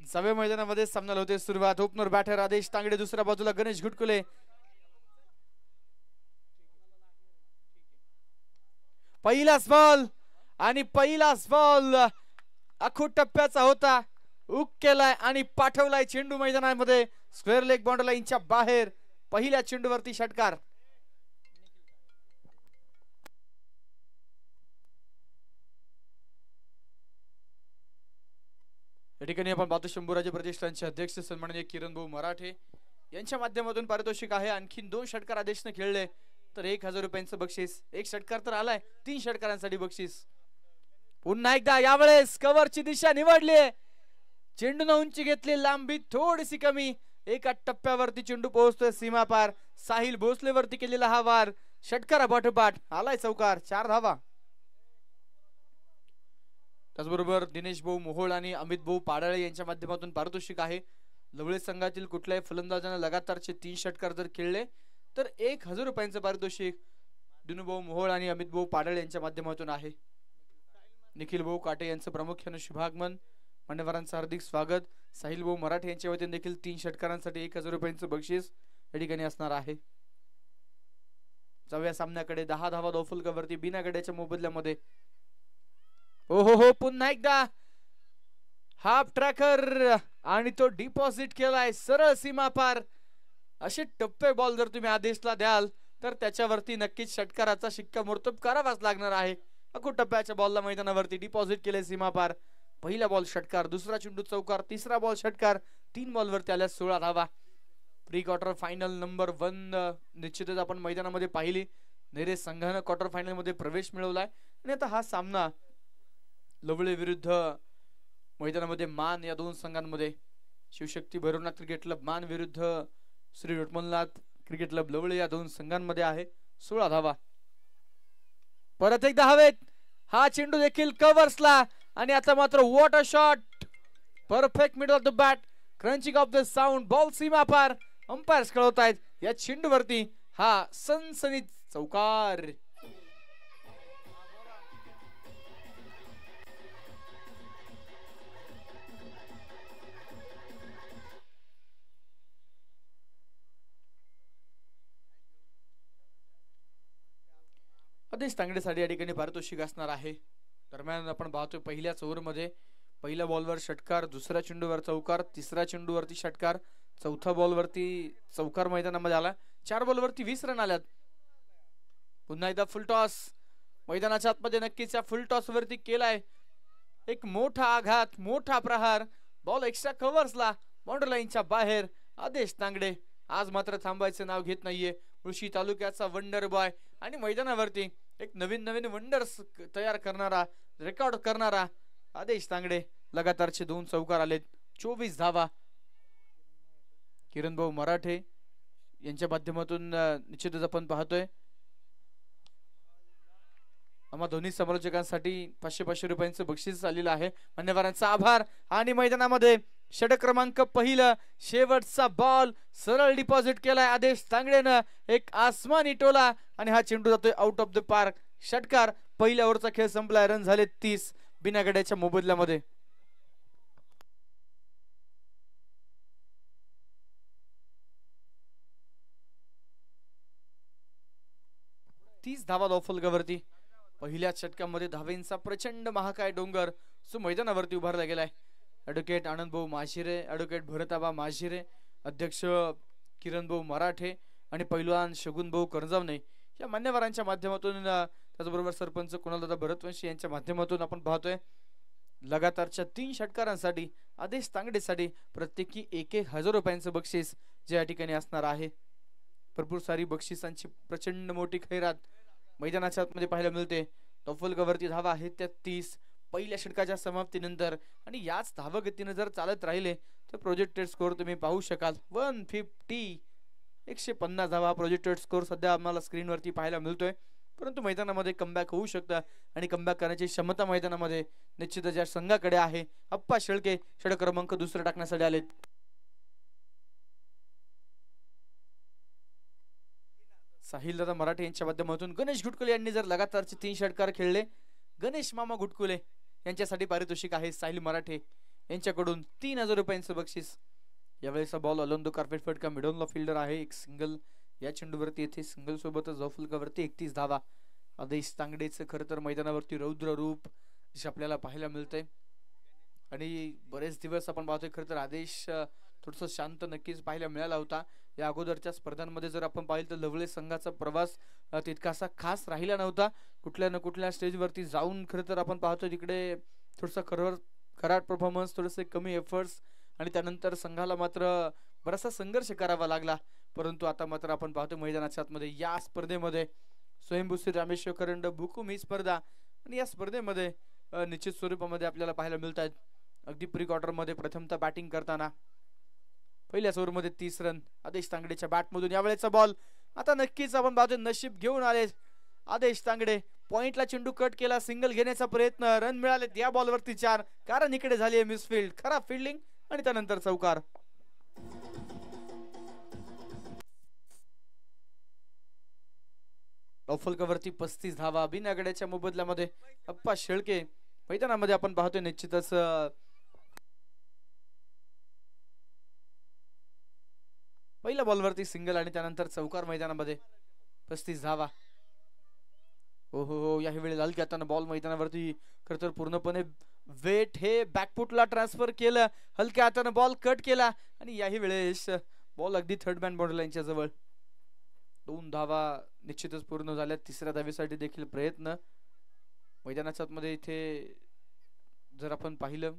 सव्या मैदानामध्ये सामना होते सुरुवात. ओपनर बॅटर आदेश तांगडे, दुसऱ्या बाजूला गणेश घुटकुले. पहिलाच बॉल आणि पहिलाच बॉल अखूट टप्प्याचा होता. उक केलाय आणि पाठवलाय चेंडू मैदानामध्ये स्क्वेअर लेग बाउंड्री लाईनच्या बाहेर. पहिल्या चेंडूवरती षटकार. या ठिकाणी आपण पाहतो शंभूराजे प्रतिष्ठानचे अध्यक्ष सन्माननीय किरण भाऊ मराठे यांच्या माध्यमातून पारितोषिक आहे. आणखीन 2 षटकार आदेशने खेळले तर 1000 रुपयांचं बक्षीस. 1 षटकार तर आलाय, 3 षटकारांसाठी बक्षीस. पुन्हा एकदा यावेळेस कव्हरची दिशा निवडली. चेंडून उंची घेतली, लांबी थोडीशी कमी. एका टप्प्यावरती चेंडू पोहोचतोय सीमा पार. साहिल भोसलेवरती केलेला हा वार षटकारा पाठोपाठ आलाय चौकार. 4 धावा. त्याचबरोबर दिनेश भाऊ मोहोळ आणि अमित भाऊ पाडाळे यांच्या माध्यमातून पारितोषिक आहे. लवळे संघातील कुठल्याही फलंदाजाने लगातारचे 3 षटकार जर खेळले तर 1000 रुपयांचं पारितोषिक दिनूभाऊ मोहोळ आणि अमित भाऊ पाडाळे यांच्या माध्यमातून आहे. निखिल भाऊ काटे यांचं प्रामुख्याने शुभागमन. मान्यवरांचं हार्दिक स्वागत. साहिल भाऊ मराठे यांच्या वतीने देखील 3 षटकारांसाठी 1000 रुपयांचं बक्षीस या ठिकाणी असणार आहे. जाऊया सामन्याकडे. 10 धावा धावफलकावरती बिना गड्याच्या मोबदल्यामध्ये. हो पुन्हा एकदा हाफ ट्रॅकर आणि तो डिपॉझिट केलाय सरळ सीमा पार. असे टप्पे बॉल जर तुम्ही आदेशला द्याल तर त्याच्यावरती नक्कीच षटकाराचा शिक्कामोर्तब करावाच लागणार आहे. अखूट टप्प्याच्या बॉलला मैदानावरती डिपॉझिट केले सीमा पार. पहिला बॉल षटकार, दुसरा चेंडू चौकार, तिसरा बॉल षटकार. 3 बॉलवरती आल्या 16 धावा. प्री क्वार्टर फायनल नंबर 1 निश्चितच आपण मैदानामध्ये पाहिली. नेरे संघानं क्वार्टर फायनल मध्ये प्रवेश मिळवलाय आणि आता हा सामना लवळे विरुद्ध मैदानामध्ये मान या 2 संघांमध्ये. शिवशक्ती भैरवनाथ क्रिकेट क्लब मान विरुद्ध श्री रटमलनाथ क्रिकेट क्लब लवळे या 2 संघांमध्ये आहे. 16 धावा. परत एकदा हवेत हा चेंडू देखील कव्हर्सला आणि आता मात्र what a shot. Perfect middle of the bat, crunching of the sound. Ball सीमा पार. अंपायर्स कळवतायत या चेंडूवरती हा सनसनीत चौकार. आदेश तांगडेसाठी या ठिकाणी पारितोषिक असणार आहे. दरम्यान आपण पाहतोय पहिल्याच ओव्हरमध्ये पहिल्या बॉलवर षटकार, दुसऱ्या चेंडूवर चौकार, तिसऱ्या चेंडूवरती षटकार, चौथ्या बॉलवरती चौकार मैदानामध्ये आला. 4 बॉलवरती 20 रन आल्यात. पुन्हा एकदा फुल टॉस मैदानाच्या आतमध्ये. नक्कीच या फुल टॉस वरती केलाय एक मोठा आघात, मोठा प्रहार. बॉल एक्स्ट्रा कव्हर्सला बाउंड्री लाईनच्या बाहेर. आदेश तांगडे आज मात्र थांबायचं नाव घेत नाहीये. मुळशी तालुक्याचा वंडर बॉय आणि मैदानावरती एक नवीन वंडर्स तयार करणारा, रेकॉर्ड करणारा आदेश तांगडे. लगातारचे 2 चौकार आलेत. 24 धावा. किरण भाऊ मराठे यांच्या माध्यमातून निश्चितच आपण पाहतोय आम्हा दोन्ही समालोचकांसाठी 500 रुपयांचं बक्षीस आलेलं आहे. मान्यवरांचा आभार. आणि मैदानामध्ये षटक क्रमांक पहिलं, शेवटचा बॉल सरळ डिपॉझिट केलाय आदेश तांगडेनं. एक आसमानी टोला आणि हा चेंडू जातोय आउट ऑफ द पार्क. षटकार. पहिल्या ओव्हरचा खेळ संपलाय. रन झाले 30 बिना गड्याच्या मोबदल्यामध्ये. धावा धावफलकावरती. पहिल्या षटकामध्ये धावेंचा प्रचंड महाकाय डोंगर जो मैदानावरती उभारला गेलाय. ॲडव्होकेट आनंद भाऊ माशिरे, ॲडव्होकेट भरताबा माशिरे, अध्यक्ष किरण भाऊ मराठे आणि पैलवान शगुन भाऊ करजावणे या मान्यवरांच्या माध्यमातून, त्याचबरोबर सरपंच कुणालदादा भरतवंशी यांच्या माध्यमातून आपण पाहतोय लगातारच्या 3 षटकारांसाठी आदेश तांगडेसाठी प्रत्येकी 1000 रुपयांचं बक्षीस जे या ठिकाणी असणार आहे. भरपूर सारी बक्षिसांची प्रचंड मोठी खैरात मैदानाच्या आतमध्ये पाहायला मिळते. धावफलकावरती धावा आहेत त्या 30 पहिल्या षटकाच्या समाप्तीनंतर. आणि याच धावगतीने जर चालत राहिले तर प्रोजेक्टेड स्कोर तुम्ही पाहू शकाल. 150 150 धावा प्रोजेक्टेड स्कोर सध्या आम्हाला स्क्रीनवरती पाहायला मिळतोय. परंतु मैदानामध्ये कमबॅक होऊ शकतं आणि कमबॅक करण्याची क्षमता मैदानामध्ये निश्चितच या संघाकडे आहे. अप्पा शेळके षटक क्रमांक 2 टाकण्यासाठी आलेत. साहिल दादा मराठे यांच्या माध्यमातून गणेश घुटकुले यांनी जर लगातारचे 3 षटकार खेळले, गणेश मामा घुटकुले यांच्यासाठी पारितोषिक आहे. साहिल मराठे यांच्याकडून 3000 रुपयांचं बक्षीस. यावेळेचा बॉल अलोंदो कार्पेट फटका मिडॉनला फिल्डर आहे. एक सिंगल या चेंडूवरती येथे. सिंगल सोबतच फलकावरती 31 धावा. आदेश तांगडेचं खरं तर मैदानावरती रौद्र रूप आपल्याला पाहायला मिळतंय आणि बरेच दिवस आपण पाहतोय खरं तर आदेश थोडस शांत नक्कीच पाहायला मिळाला होता. या अगोदरच्या स्पर्धांमध्ये जर आपण पाहिलं तर लवळे संघाचा प्रवास तितकासा खास राहिला नव्हता. कुठल्या ना कुठल्या स्टेजवरती जाऊन खरं तर आपण पाहतोय तिकडे थोडसा कराट परफॉर्मन्स, थोडेसे कमी एफर्ट्स आणि त्यानंतर संघाला मात्र बराचसा संघर्ष करावा लागला. परंतु आता मात्र आपण पाहतोय मैदानाच्या आतमध्ये या स्पर्धेमध्ये स्वयंभूश्री रामेश्वर करंड बुकुम ही स्पर्धा आणि या स्पर्धेमध्ये निश्चित स्वरूपामध्ये आपल्याला पाहायला मिळत आहेत. अगदी प्री क्वार्टर मध्ये प्रथमतः बॅटिंग करताना पहिल्याच ओव्हरमध्ये 30 रन आदेश तांगडेच्या बॅटमधून. यावेळेचा बॉल आता नक्कीच आपण पाहतोय नशीब घेऊन आले आदेश तांगडे. पॉइंटला चेंडू कट केला, सिंगल घेण्याचा प्रयत्न, रन मिळाले या बॉलवरती 4, कारण इकडे झाली आहे मिसफिल्ड, खराब फिल्डिंग आणि त्यानंतर चौकार. फलकावरती 35 धावा बिना गड्याच्या मोबदल्यामध्ये अप्पा शेळके मैदानामध्ये आपण पाहतोय निश्चितच पहिल्या बॉलवरती सिंगल आणि त्यानंतर चौकार मैदानामध्ये 35 धावा. हो हो हो याही वेळी लाल घेताना बॉल मैदानावरती खरं तर पूर्णपणे वेट हे बॅकफुटला ट्रान्सफर केलं, हलक्या हाताने बॉल कट केला आणि याही वेळेस बॉल अगदी थर्ड मॅन बॉर्डर लाईनच्या जवळ. 2 धावा निश्चितच पूर्ण झाल्या. तिसऱ्या धावेसाठी देखील प्रयत्न मैदानाच्या आतमध्ये इथे जर आपण पाहिलं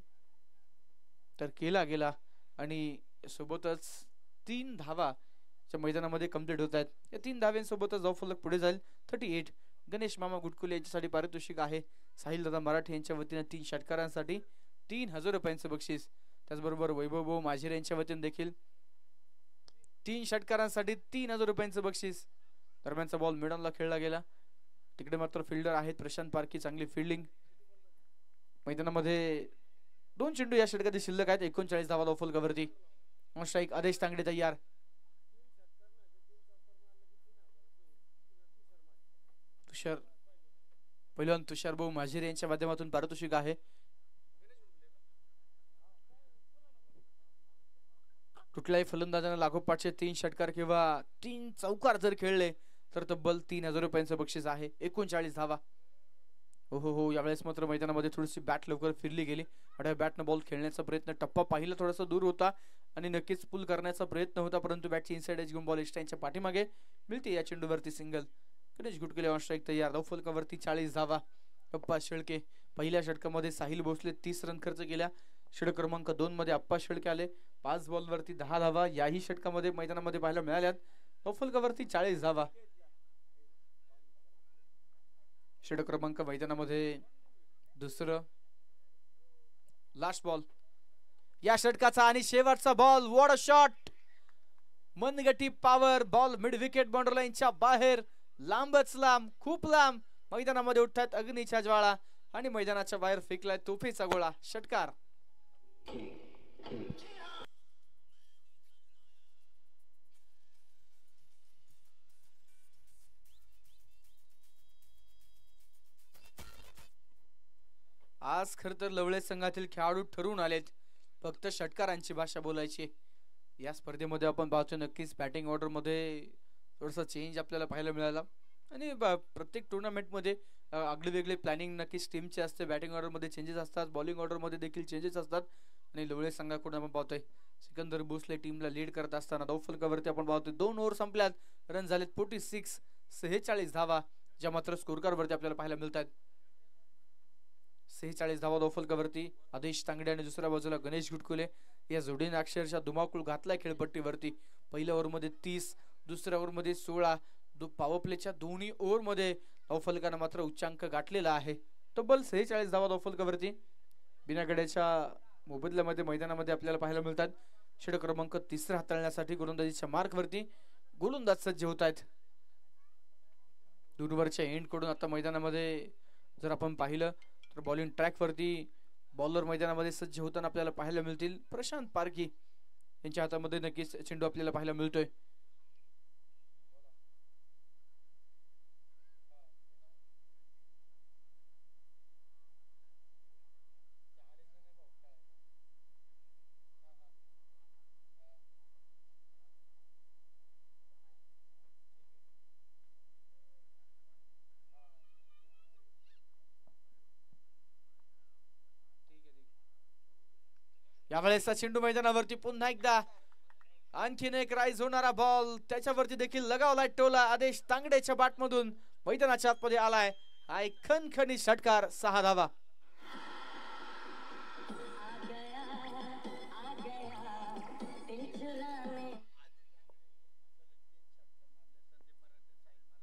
तर केला गेला आणि सोबतच 3 धावा मैदानामध्ये कंप्लीट होत आहेत. या 3 धाव्यांसोबतच फलक पुढे जाईल. 38. गणेश मामा गुटकुले यांच्यासाठी पारितोषिक आहे. साहिल दादा मराठे यांच्या वतीने 3 षटकारांसाठी 3000 रुपयांचं बक्षीस. त्याचबरोबर वैभव भाऊ माझीर यांच्या वतीने देखील 3 षटकारांसाठी 3000 रुपयांचं बक्षीस. दरम्यानचा बॉल मिडॉनला खेळला गेला. तिकडे मात्र फिल्डर आहेत प्रशांत पारखी, चांगली फिल्डिंग. मैदानामध्ये 2 चेंडू या षटकातील शिल्लक आहेत. 39 धावा फलकावरती. स्ट्राईक आदेश तांगडे तयार. पहिलवान तुषार भाऊ माझीर यांच्या माध्यमातून पारितोषिक आहे. कुठल्याही फलंदाजाने लागोपाठचे 3 षटकार किंवा 3 चौकार जर खेळले तर तब्बल 3000 रुपयांचं बक्षीस आहे. 39 धावा. हो हो हो यावेळेस मात्र मैदानामध्ये थोडीशी बॅट लवकर फिरली गेली. आडव्या बॅटनं बॉल खेळण्याचा प्रयत्न, टप्पा पाहिला थोडासा दूर होता आणि नक्कीच पुल करण्याचा प्रयत्न होता, परंतु बॅटची इनसाइड एज घेऊन बॉल स्टँडच्या पाठीमागे मिळते. या चेंडूवरती सिंगल. गणेश गुटकुले ऑन स्ट्राईक तयार. फलकावरती 40 धावा. अप्पा शेळके पहिल्या षटकामध्ये साहिल भोसले 30 रन खर्च केल्या. षटक क्रमांक 2 मध्ये अप्पा शेळके आले. 5 बॉलवरती 10 धावा याही षटकामध्ये मैदानामध्ये पाहायला मिळाल्यात. फलकावरती 40 धावा. षटक क्रमांक मैदानामध्ये दुसरं लास्ट बॉल या षटकाचा आणि शेवटचा बॉल. What a shot. मनगटी power ball mid wicket boundary लाईनच्या बाहेर, लांबच लांब, खूप लांब. मैदानामध्ये उठतात अग्नीच्या ज्वाळा आणि मैदानाच्या बाहेर फेकलाय तोफेचा गोळा. षटकार. आज खर तर लवळे संघातील खेळाडू ठरवून आलेत फक्त षटकारांची भाषा बोलायची. या स्पर्धेमध्ये आपण पाहतो नक्कीच बॅटिंग ऑर्डर मध्ये थोडासा चेंज आपल्याला पाहायला मिळाला आणि प्रत्येक टुर्नामेंटमध्ये आगळे वेगळे प्लॅनिंग नक्कीच टीमचे असते. बॅटिंग ऑर्डर मध्ये चेंजेस असतात, बॉलिंग ऑर्डर मध्ये देखील चेंजेस असतात आणि लवळे संघाकडून आपण पाहतोय सिकंदर भोसले टीमला लीड करत असताना फलकावरती आपण पाहतोय 2 ओव्हर संपल्यात, रन झालेत 46, 46 धावा ज्या मात्र स्कोर कार्ड वरती आपल्याला पाहायला मिळतात. 46 धावा फलकावरती. आदेश तांगडे आणि दुसऱ्या बाजूला गणेश गुटकुले या जोडीने अक्षरशः धुमाकूळ घातलाय खेळपट्टीवरती. पहिल्या ओव्हरमध्ये 30, दुसऱ्या ओव्हरमध्ये 16. पॉवर प्लेच्या दोन्ही ओव्हरमध्ये फलकानं मात्र उच्चांक गाठलेला आहे. तब्बल 46 धावा फलकावरती बिना गड्याच्या मोबदल्यामध्ये मैदानामध्ये आपल्याला पाहायला मिळतात. षटक क्रमांक 3 हाताळण्यासाठी गोलंदाजीच्या मार्कवरती गोलंदाज सज्ज होत आहेत. दूरवरच्या एंड कडून आता मैदानामध्ये जर आपण पाहिलं तर बॉलिंग ट्रॅक वरती बॉलर मैदानामध्ये सज्ज होताना आपल्याला पाहायला मिळतील. प्रशांत पारखी यांच्या हातामध्ये नक्कीच चेंडू आपल्याला पाहायला मिळतोय. यावेळेस चेंडू मैदानावरती पुन्हा एकदा आणखीन एक राईज होणारा बॉल, त्याच्यावरती देखील लगावलाय टोला. आदेश तांगडेच्या बॅटमधून मैदानाच्या आतमध्ये आलाय हा एक खणखणी षटकार. 6 धावा.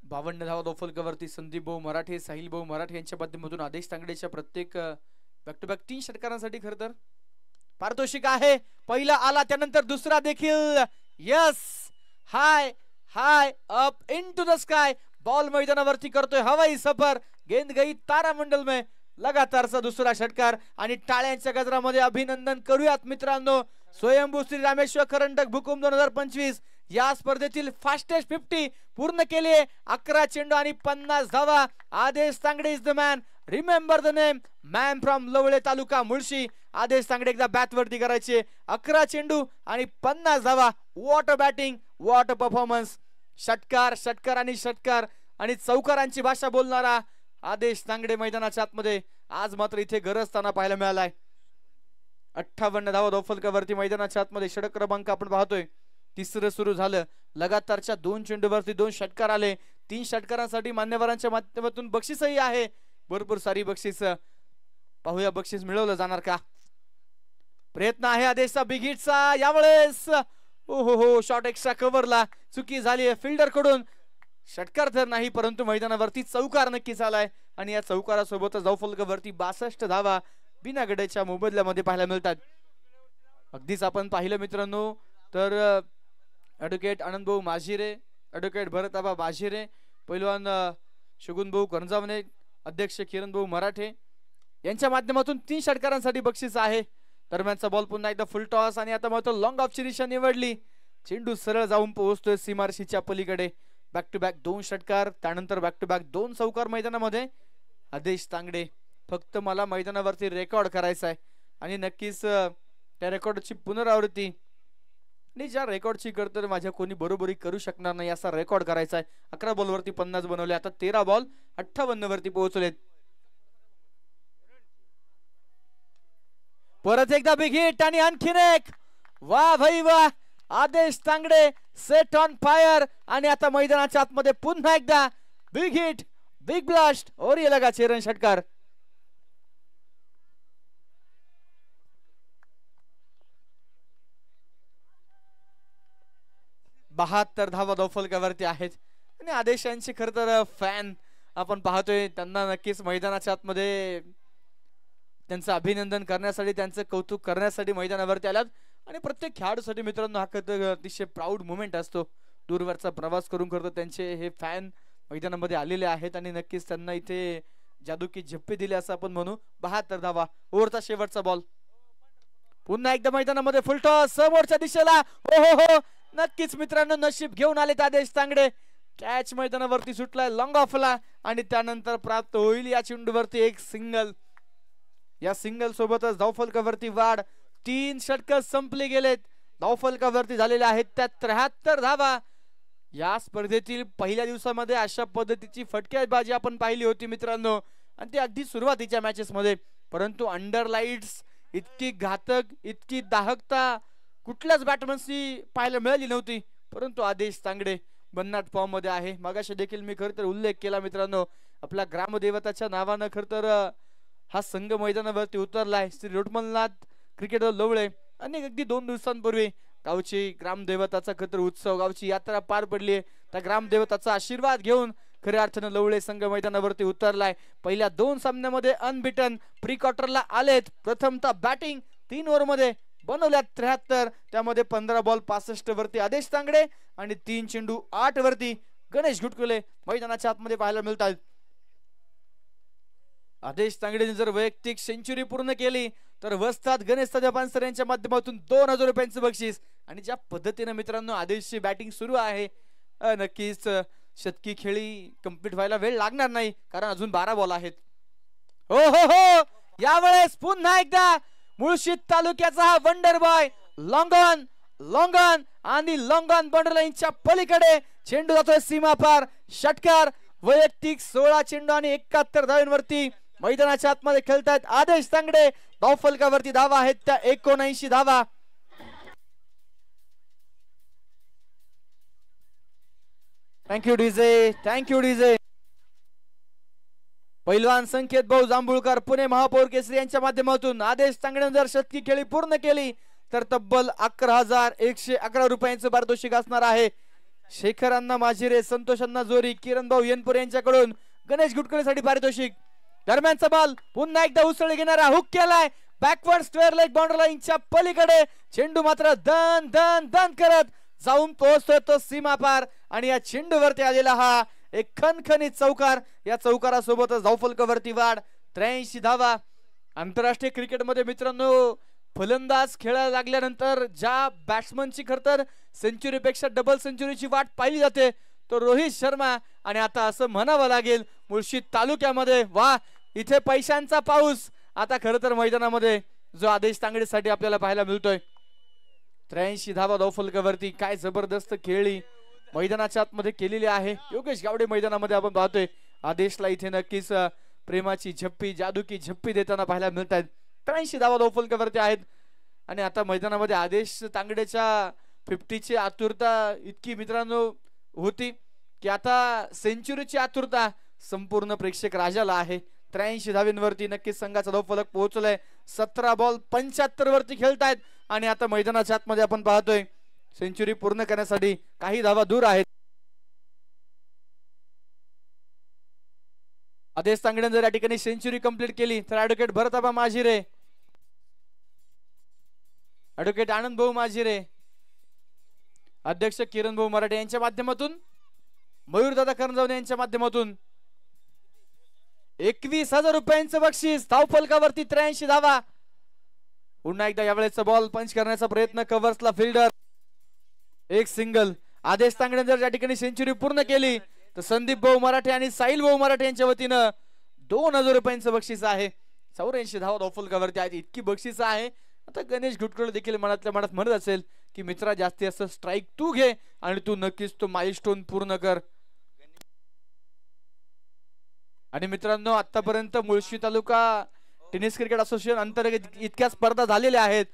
बावन्न धावा फलकावरती. संदीप भाऊ मराठे, साहिल भाऊ मराठे यांच्या माध्यमातून आदेश तांगडेच्या प्रत्येक बॅक टू बॅक 3 षटकारांसाठी खर तर पारितोषिक आहे. पहिला आला त्यानंतर दुसरा देखील. Yes, high high up into the sky. Ball मैदानावरती करतोय हवाई सफर. गेंद गई तारामंडल में. लगातारचा दुसरा षटकार आणि टाळ्यांच्या गजरामध्ये अभिनंदन करूयात मित्रांनो. स्वयंभू श्री रामेश्वर करंडक भूकुंभ 2025 या स्पर्धेतील फास्टेस्ट 50 पूर्ण केली. 11 चेंडू आणि 50 धावा. Adesh Tangde is the man. Remember the name, man from Lavale taluka Mulshi. Adesh Tangde एकदा बॅट वरती करायचे. 11 चेंडू आणि 50 धावा. What a batting, what a performance. षटकार षटकार आणि षटकार आणि चौकारांची भाषा बोलणारा आदेश तांगडे मैदानाच्या आतमध्ये आज मात्र इथे गरजताना पाहायला मिळालाय. 58 धावा धावफलकावरती मैदानाच्या आतमध्ये. षटक क्रमांक आपण पाहतोय तिसरं सुरू झालं. लगातारच्या 2 चेंडूवरती 2 षटकार आले. 3 षटकारांसाठी मान्यवरांच्या माध्यमातून बक्षीसही आहे. भरपूर सारी बक्षीस. पाहूया बक्षीस मिळवलं जाणार का. प्रयत्न आहे आदेशचा बिग हिटचा. यावेळेस हो शॉट एक्स्ट्रा कव्हरला चुकी झाली आहे फिल्डर कडून. षटकार तर नाही परंतु मैदानावरती चौकार नक्कीच आलाय आणि या चौकारासोबतच धावफलकावरती 62 धावा बिना गड्याच्या मोबदल्यामध्ये पाहायला मिळतात. अगदीच आपण पाहिलं मित्रांनो तर ॲडव्होकेट आनंदभाऊ माझिरे, ॲडव्होकेट भरताबा बाजिरे, पैलवान शगुनभाऊ करंजावणे, अध्यक्ष किरणभाऊ मराठे यांच्या माध्यमातून 3 षटकारांसाठी बक्षीस आहे. दरम्यानचा बॉल पुन्हा एकदा फुल टॉस आणि आता मात्र लॉंग ऑफची दिशा निवडली. चेंडू सरळ जाऊन पोहोचतोय सीमारशीच्या पलीकडे. बॅक टू बॅक 2 षटकार त्यानंतर बॅक टू बॅक 2 चौकार मैदानामध्ये. आदेश तांगडे फक्त मला मैदानावरती रेकॉर्ड करायचा आहे आणि नक्कीच त्या रेकॉर्डची पुनरावृत्ती आणि ज्या रेकॉर्डची करतो माझ्या कोणी बरोबरी करू शकणार नाही असा रेकॉर्ड करायचा आहे. 11 बॉलवरती 50 बनवले. आता 13 बॉल 58 वरती पोहोचलेत. परत एकदा बिग हिट आणि आणखीन एक. वा भाई वा. आदेश तांगडे सेट ऑन फायर आणि आता मैदानाच्या आतमध्ये पुन्हा एकदा बिग हिट, बिग ब्लास्ट और ये लगा चेरन षटकार. बहात्तर धावा धावफलकावरती आहेत आणि आदेशांची खर तर फॅन आपण पाहतोय. त्यांना नक्कीच मैदानाच्या आतमध्ये त्यांचं अभिनंदन करण्यासाठी, त्यांचं कौतुक करण्यासाठी मैदानावरती आल्यात आणि प्रत्येक खेळाडूसाठी मित्रांनो हा अतिशय प्राऊड मुमेंट असतो. दूरवरचा प्रवास करून करतो त्यांचे हे फॅन मैदानामध्ये आलेले आहेत आणि नक्कीच त्यांना इथे जादू की झप्पे दिले असं आपण म्हणू. 72 धावा. ओव्हरचा शेवटचा बॉल. पुन्हा एकदा मैदानामध्ये फुल टॉस समोरच्या दिशेला. हो नक्कीच मित्रांनो नशीब घेऊन आलेत आदेश तांगडे. कॅच मैदानावरती सुटलाय लॉंग ऑफला आणि त्यानंतर प्राप्त होईल या चेंडूवरती एक सिंगल. या सिंगल सोबतच धावफलकावरती वाढ. 3 षटकर संपले गेलेत. धावफलकावरती झालेले आहेत त्या 73 धावा. या स्पर्धेतील पहिल्या दिवसामध्ये अशा पद्धतीची फटकेबाजी आपण पाहिली होती मित्रांनो आणि ती अगदी सुरुवातीच्या मॅचेस मध्ये. परंतु अंडर लाईट्स इतकी घातक, इतकी दाहकता कुठल्याच बॅटमन्सनी पाहायला मिळाली नव्हती. परंतु आदेश तांगडे भन्नाट फॉर्म मध्ये आहे. मगाशी देखील मी खर तर उल्लेख केला मित्रांनो आपल्या ग्रामदेवताच्या नावानं खर तर हा संघ मैदानावरती उतरलाय. श्री रोटमलनाथ क्रिकेटर लवळे आणि अगदी 2 दिवसांपूर्वी गावची ग्रामदेवताचा खर तर उत्सव, गावची यात्रा पार पडली. त्या ग्रामदेवताचा आशीर्वाद घेऊन खऱ्या अर्थानं लवळे संघ मैदानावरती उतरलाय. पहिल्या 2 सामन्यामध्ये अनबिटन प्री क्वार्टरला आलेत. प्रथमतः बॅटिंग 3 ओव्हर मध्ये बनवल्यात 73. त्यामध्ये 15 बॉल 65 वरती आदेश तांगडे आणि 3 चेंडू 8 वरती गणेश घुटकुले मैदानाच्या आतमध्ये पाहायला मिळतात. आदेश तांगडेने जर वैयक्तिक सेंचुरी पूर्ण केली तर वस्ताद गणेश सजापानसर यांच्या माध्यमातून 2000 रुपयांचं बक्षीस. आणि ज्या पद्धतीने मित्रांनो आदेशची बॅटिंग सुरू आहे नक्कीच शतकी खेळी कंप्लीट व्हायला वेळ लागणार नाही कारण अजून 12 बॉल आहेत. हो यावेळेस पुन्हा एकदा मुळशी तालुक्याचा हा वंडर बॉय लॉंगॉन आणि लॉंगॉन बॉर्डरलाईनच्या पलीकडे चेंडू जातोय सीमा पार. षटकार. वैयक्तिक 16 चेंडू आणि 71 धावांवरती मैदानाच्या आतमध्ये खेळतायत आदेश तांगडे. धावफलकावरती धावा आहेत त्या 79 धावा. Thank you DJ, thank you DJ. पैलवान संकेत भाऊ जांभूळकर पुणे महापौर केसरी यांच्या माध्यमातून आदेश तांगडे जर शतकी खेळी पूर्ण केली तर तब्बल 11,111 रुपयांचं पारितोषिक असणार आहे. शेखर अण्णा माजिरे, संतोष अण्णा जोरी, किरण भाऊ येनपुरे यांच्याकडून गणेश गुटकळेसाठी पारितोषिक. दरम्यानचा बॉल पुन्हा एकदा उसळी घेणारा हुक केलाय बॅकवर्ड स्क्वेअर लेग बाउंड्री लाईनच्या पलीकडे. चेंडू मात्र दन दन दन करत जाऊन पोहोचतोय तो सीमा पार आणि या चेंडूवरती आलेला हा एक खणखणीत चौकार. या चौकारासोबतच धावफलकावरती वाढ 83 धावा. आंतरराष्ट्रीय क्रिकेटमध्ये मित्रांनो फलंदाज खेळायला लागल्यानंतर ज्या बॅट्समनची खरतर सेंचुरीपेक्षा डबल सेंचुरीची वाट पाहिली जाते तो रोहित शर्मा. आणि आता असं म्हणावं लागेल मुळशी तालुक्यामध्ये वा इथे पैशांचा पाऊस आता खरं तर मैदानामध्ये जो आदेश तांगडेसाठी आपल्याला पाहायला मिळतोय. 83 धावा धावफलकावरती. काय जबरदस्त खेळी मैदानाच्या आतमध्ये केलेली आहे. योगेश गावडे मैदानामध्ये आपण पाहतोय. आदेशला इथे नक्कीच प्रेमाची झप्पी जादू की झप्पी देताना पाहायला मिळत आहेत. 83 धावा धावफलकावरती आहेत आणि आता मैदानामध्ये आदेश तांगडेच्या 50ची आतुरता इतकी मित्रांनो होती की आता सेंचुरीची आतुरता संपूर्ण प्रेक्षक राजाला आहे. 83 धावींवरती नक्कीच संघाचा धावफलक पोहोचलाय. 17 बॉल 75 वरती खेळतायत आणि आता मैदानाच्या आतमध्ये आपण पाहतोय सेंचुरी पूर्ण करण्यासाठी काही धावा दूर आहेत. आदेश तांगडे जर या ठिकाणी सेंचुरी कंप्लीट केली तर ऍडव्होकेट भरताबा माजिरे, ऍडव्होकेट आनंद भाऊ माजिरे, अध्यक्ष किरण भाऊ मराठे यांच्या माध्यमातून, मयूरदादा करंजवणे यांच्या माध्यमातून 21,000 रुपयांचं बक्षीस. धावफलकावरती 83 धावा. पुन्हा एकदा यावेळेचा बॉल पंच करण्याचा प्रयत्न. कव्हर्सला फिल्डर एक सिंगल. आदेश तांगडे जर या ठिकाणी सेंचुरी पूर्ण केली तर संदीप भाऊ मराठे आणि साहिल भाऊ मराठे यांच्या वतीनं 2,000 रुपयांचं बक्षीस आहे. 84 धावा धावफलकावरती आहेत. इतकी बक्षीस आहे. आता गणेश गुटकळ देखील मनातल्या मनात म्हणत असेल की मित्रा जास्तीत जास्त स्ट्राईक तू घे आणि तू नक्कीच तो माइलस्टोन पूर्ण कर. आणि मित्रांनो आतापर्यंत मुळशी तालुका टेनिस क्रिकेट असोसिएशन अंतर्गत इतक्या स्पर्धा झालेल्या आहेत.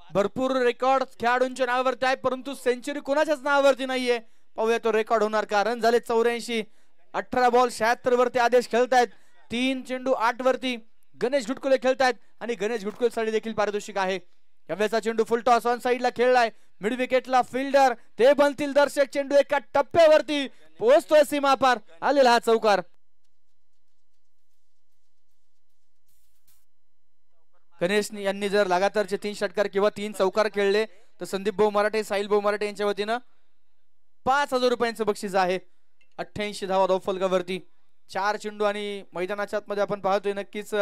भरपूर रेकॉर्ड खेळाडूंच्या नावावरती आहे परंतु सेंचुरी कोणाच्याच नावावरती नाहीये. पाहूया तो रेकॉर्ड होणार का. रन झाले 84. 18 बॉल 76 वरती आदेश खेळतायत. 3 चेंडू 8 वरती गणेश गुटकुले खेळतायत आणि गणेश गुटकुलेसाठी देखील पारितोषिक आहे. यावेळेचा चेंडू फुल टॉस ऑन साइडला खेळलाय. मिड विकेटला फिल्डर ते बनतील दर्शक. चेंडू एका टप्प्यावरती पोहोचतोय सीमा पार. आलेला हा चौकार. गणेश यांनी जर लगातारचे 3 षटकार किंवा 3 चौकार खेळले तर संदीप भाऊ मराठे साहिल भाऊ मराठे यांच्या वतीनं 5,000 रुपयांचं बक्षीस आहे. 88 धावा धावफलकावरती. 4 चेंडू आणि मैदानाच्या आतमध्ये आपण पाहतोय नक्कीच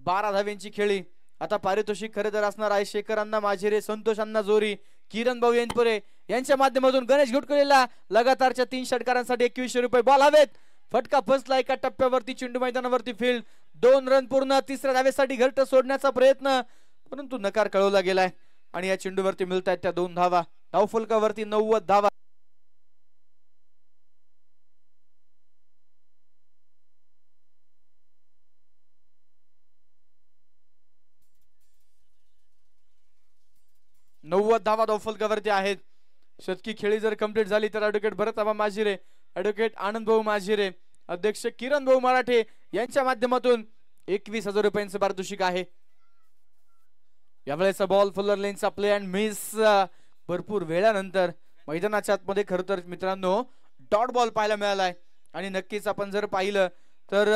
12 धाव्यांची खेळी. आता पारितोषिक खरे तर असणार आहे शेखर अण्णा माजिरे, संतोष अण्णा जोरी, किरण भाऊ येनपुरे यांच्या माध्यमातून गणेश गुटकुलेला लगातारच्या 3 षटकारांसाठी 2100 रुपये. बॉल हवेत. फटका फसला एका टप्प्यावरती. चेंडू मैदानावरती फील्ड. 2 रन पूर्ण. तिसऱ्या धावेसाठी घरट सोडण्याचा प्रयत्न परंतु नकार कळवला गेलाय आणि या चेंडूवरती मिळत आहेत त्या 2 धावा. धावफलकावरती 90 धावा. धावा धावफलकावरती आहेत. शतकी खेळी जर कंप्लीट झाली तर ऍडव्होकेट भरताबा माजिरे, ऍडव्होकेट आनंद भाऊ माजिरे, अध्यक्ष किरण भाऊ मराठे यांच्या माध्यमातून 21,000 रुपयांचं पारितोषिक आहे. यावेळेचा बॉल फुलर लेनचा प्ले अँड मिस. भरपूर वेळानंतर मैदानाच्या आतमध्ये खरं तर मित्रांनो डॉट बॉल पाहायला मिळालाय आणि नक्कीच आपण जर पाहिलं तर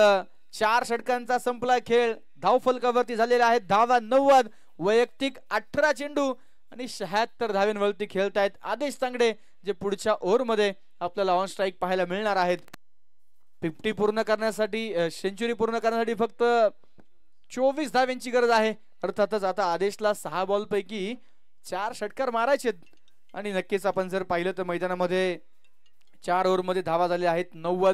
4 षटकांचा संपला खेळ. धावफलकावरती झालेला आहे धावा 90. वैयक्तिक 18 चेंडू आणि 76 धाव्यांवरती खेळतायत आदेश तांगडे जे पुढच्या ओव्हरमध्ये आपल्याला ऑन स्ट्राईक पाहायला मिळणार आहेत. 50 पूर्ण करण्यासाठी सेंचुरी पूर्ण करण्यासाठी फक्त 24 धाव्यांची गरज आहे. अर्थातच आता आदेशला 6 बॉल पैकी 4 षटकार मारायचे आणि नक्कीच आपण जर पाहिलं तर मैदानामध्ये 4 ओव्हरमध्ये धावा झाल्या आहेत 90.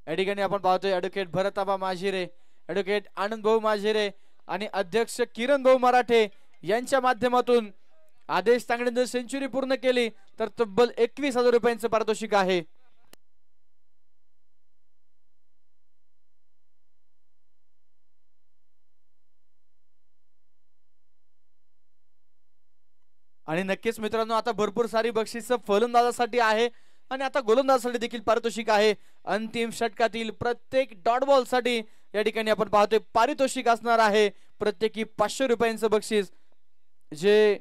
या ठिकाणी आपण पाहतोय ऍडव्होकेट भरताबा माजिरे, ऍडव्होकेट आनंद भाऊ माजिरे, आणि अध्यक्ष किरण भाऊ मराठे यांच्या माध्यमातून आदेश तांगडे जर सेंचुरी पूर्ण केली तर तब्बल 21,000 रुपयांचं पारितोषिक आहे. आणि नक्कीच मित्रांनो आता भरपूर सारी बक्षीस फलंदाजासाठी आहे आणि आता गोलंदाजासाठी देखील पारितोषिक आहे. अंतिम षटकातील प्रत्येक डॉट बॉल साठी या ठिकाणी आपण पाहतोय पारितोषिक असणार आहे प्रत्येकी 500 रुपयांचं बक्षीस जे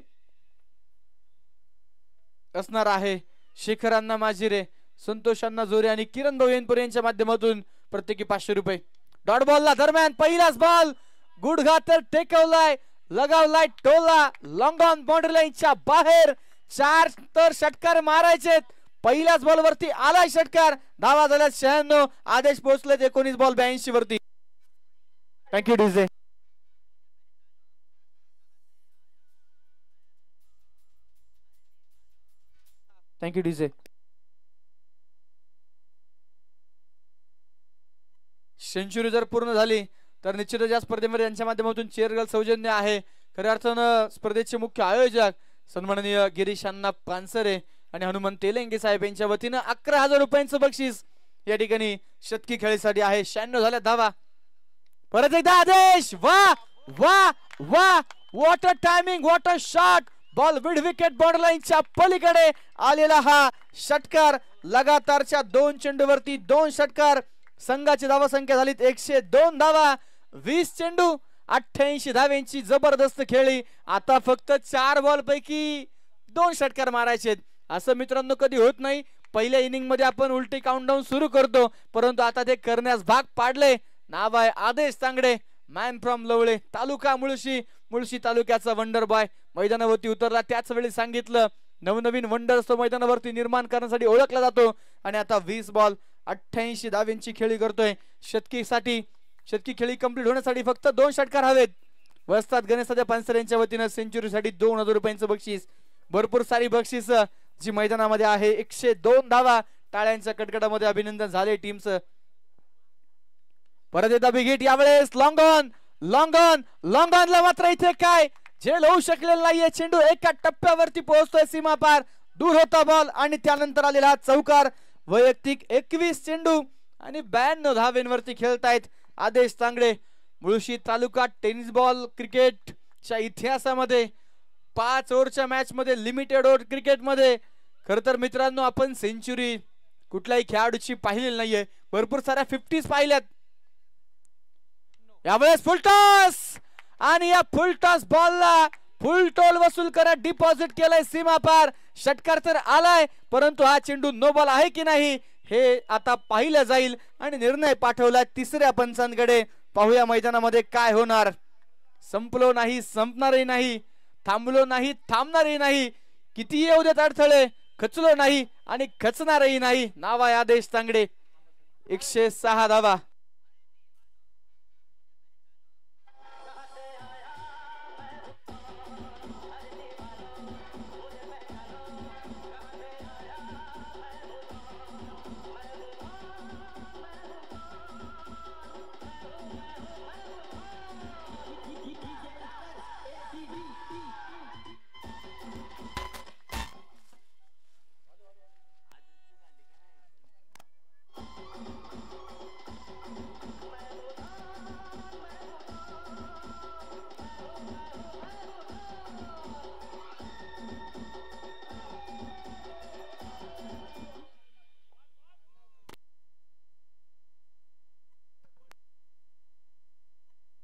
असणार आहे. शेखर अण्णा माजिरे, संतोष अण्णा जोरे आणि किरण भाऊ येनपुरे यांच्या माध्यमातून प्रत्येकी 500 रुपये. डॉट बॉलला दरम्यान पहिलाच बॉल गुडघा तर टेकवलाय, लगावलाय टोला, लॉंग ऑन बाउंड्री लाईनच्या बाहेर. 4 तर षटकार मारायचे. पहिल्याच बॉल वरती आलाय षटकार. धावा झाल्या 96. आदेश पोहोचलेत 19 बॉल 82 वरती. Thank you DJ. Thank you DJ. Century जर पूर्ण झाली तर निश्चितच या स्पर्धेमध्ये यांच्या माध्यमातून चेअरगर्ल सौजन्य आहे. खऱ्या अर्थानं स्पर्धेचे मुख्य आयोजक सन्माननीय गिरीश अण्णा पानसरे आणि हनुमान तेलंगे साहेब यांच्या वतीनं 11,000 रुपयांचं बक्षीस या ठिकाणी शतकी खेळीसाठी आहे. 96 झाल्या धावा. परत एकदा आदेश. वा वा वा, what a timing, what a shot. Ball mid wicket boundary लाईनच्या पलीकडे आलेला हा षटकार. लगातारच्या 2 चेंडूवरती 2 षटकार. संघाची धावा संख्या झाली 102 धावा. 20 चेंडू 88 धाव्यांची जबरदस्त खेळी. आता फक्त 4 बॉल पैकी 2 षटकार मारायचे. असं मित्रांनो कधी होत नाही. पहिल्या इनिंग मध्ये आपण उलटी काउंटडाऊन सुरू करतो परंतु आता ते करण्यास भाग पाडले. नाव आहे आदेश तांगडे, मॅन फ्रॉम लवळे, तालुका मुळशी, मुळशी तालुक्याचा वंडर बॉय. मैदानावरती उतरला त्याच वेळी सांगितलं नवनवीन वंडर्स तो मैदानावरती निर्माण करण्यासाठी ओळखला जातो. आणि आता 20 बॉल 88 धाव्यांची खेळी करतोय. शतकी खेळी कंप्लीट होण्यासाठी फक्त 2 षटकार हवेत. वस्ताद गणेशदादा पानसरे यांच्या वतीनं सेंचुरीसाठी 2,000 रुपयांचं बक्षीस. भरपूर सारी बक्षीस जी मैदानामध्ये आहे. 102 धावा. टाळ्यांच्या कडकडामध्ये अभिनंदन झाले टीमचं. परत एकदा बिग हिट. यावेळेस long on, long on, long ऑनला मात्र इथे काय झेल होऊ शकलेला नाहीये. चेंडू एका टप्प्यावरती पोहोचतोय सीमा पार. दूर होता बॉल आणि त्यानंतर आलेला चौकार. वैयक्तिक 21 चेंडू आणि 92 धावेंवरती खेळतायत आदेश तांगडे. मुळशी तालुका टेनिस बॉल क्रिकेटच्या इतिहासामध्ये 5 ओव्हरच्या मॅच मध्ये, लिमिटेड ओव्हर क्रिकेट मध्ये खर तर मित्रांनो आपण सेंचुरी कुठल्याही खेळाडूची पाहिलेली नाहीये. भरपूर साऱ्या 50s पाहिल्यात. यावेळेस फुलटॉस आणि या फुलटॉस बॉलला फुल टोल वसूल करत डिपॉझिट केलाय सीमा पार. षटकार तर आलाय परंतु हा चेंडू नो बॉल आहे की नाही हे आता पाहिलं जाईल आणि निर्णय पाठवला 3ऱ्या पंचांकडे. पाहूया मैदानामध्ये काय होणार. संपलो नाही, संपणारही नाही, थांबलो नाही, थांबणारही नाही. किती येऊ देत अडथळे, खचलो नाही आणि खचणारही नाही. नाव आहे आदेश तांगडे. 106 धावा.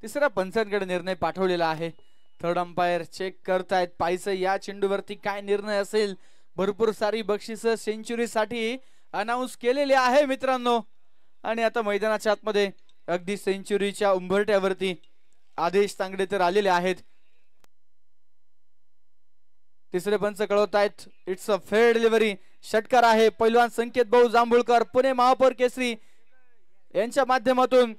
तिसऱ्या पंचांकडे निर्णय पाठवलेला आहे. थर्ड अंपायर चेक करतायत पाहायचं या चेंडूवरती काय निर्णय असेल. भरपूर सारी बक्षीस सेंचुरी साठी अनाउन्स केलेली आहे मित्रांनो. आणि आता मैदानाच्या आतमध्ये अगदी सेंचुरीच्या उंबरठ्यावरती आदेश तांगडे तर आलेले आहेत. तिसरे पंच कळवतायत इट्स अ फेअर डिलिव्हरी. षटकार आहे. पैलवान संकेत भाऊ जांभूळकर, पुणे महापौर केसरी यांच्या माध्यमातून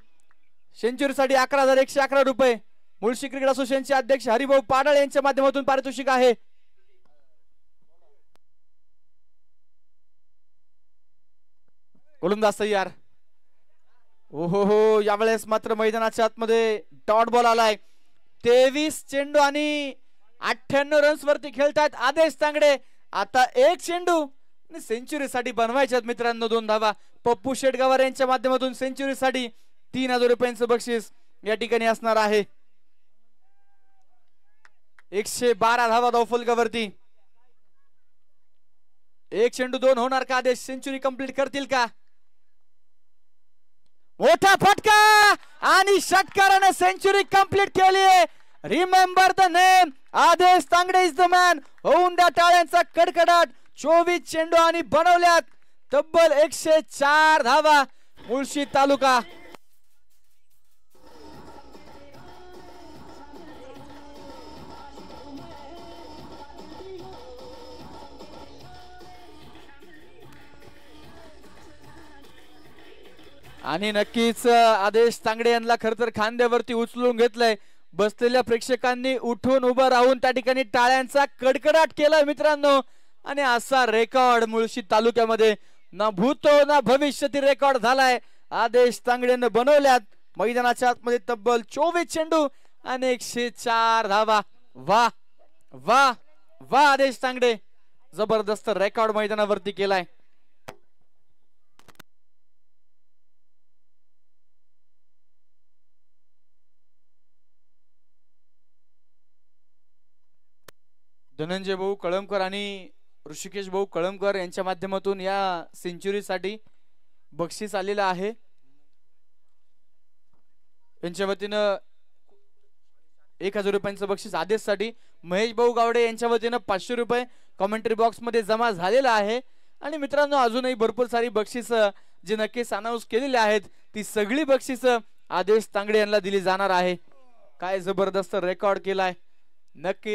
सेंचुरीसाठी 11,111 रुपये. मुळशी क्रिकेट असोसिएशनचे अध्यक्ष हरिभाऊ पाडाळ यांच्या माध्यमातून पारितोषिक आहे. गोलंदाज तयार. ओहो हो, यावेळेस मात्र मैदानाच्या आतमध्ये डॉट बॉल आलाय. 23 चेंडू आणि 98 रन्स वरती खेळतात आदेश तांगडे. आता एक चेंडू सेंचुरी साठी बनवायच्यात मित्रांनो. 2 धावा पप्पू शेटगावर यांच्या माध्यमातून सेंचुरी साठी 3000 रुपयांचं बक्षीस या ठिकाणी असणार आहे. 112 धावा धावफलकावरती. एक चेंडू 2 होणार का? आदेश सेंचुरी कंप्लीट करतील का? मोठा फटका आणि षटकाराने सेंचुरी कंप्लीट केली. रिमेंबर द नेम, आदेश तांगडे इज द मॅन. होऊन द्या टाळ्यांचा कडकडाट. 24 चेंडू आणि बनवल्यात तब्बल 104 धावा. मुळशी तालुका आणि नक्कीच आदेश तांगडे यांना खर तर खांद्यावरती उचलून घेतलंय. बसलेल्या प्रेक्षकांनी उठून उभं राहून त्या ठिकाणी टाळ्यांचा कडकडाट केलाय मित्रांनो. आणि असा रेकॉर्ड मुळशी तालुक्यामध्ये ना भूतो ना भविष्यातील रेकॉर्ड झालाय. आदेश तांगडेनं बनवल्यात. मैदानाच्या आतमध्ये तब्बल 24 चेंडू आणि 104 धावा. वा वा वा आदेश तांगडे, जबरदस्त रेकॉर्ड मैदानावरती केलाय. धनंजय भाऊ कळमकर आणि ऋषिकेश भाऊ कळमकर यांच्या माध्यमातून या सेंचुरीसाठी बक्षीस आलेलं आहे. यांच्या वतीनं 1000 रुपयांचं बक्षीस आदेशसाठी. महेश भाऊ गावडे यांच्या वतीनं 500 रुपये कमेंट्री बॉक्स मध्ये जमा झालेला आहे. आणि मित्रांनो अजूनही भरपूर सारी बक्षीस जे नक्कीच अनाउन्स केलेली आहेत ती सगळी बक्षीस आदेश तांगडे यांना दिली जाणार आहे. काय जबरदस्त रेकॉर्ड केलाय नक्की.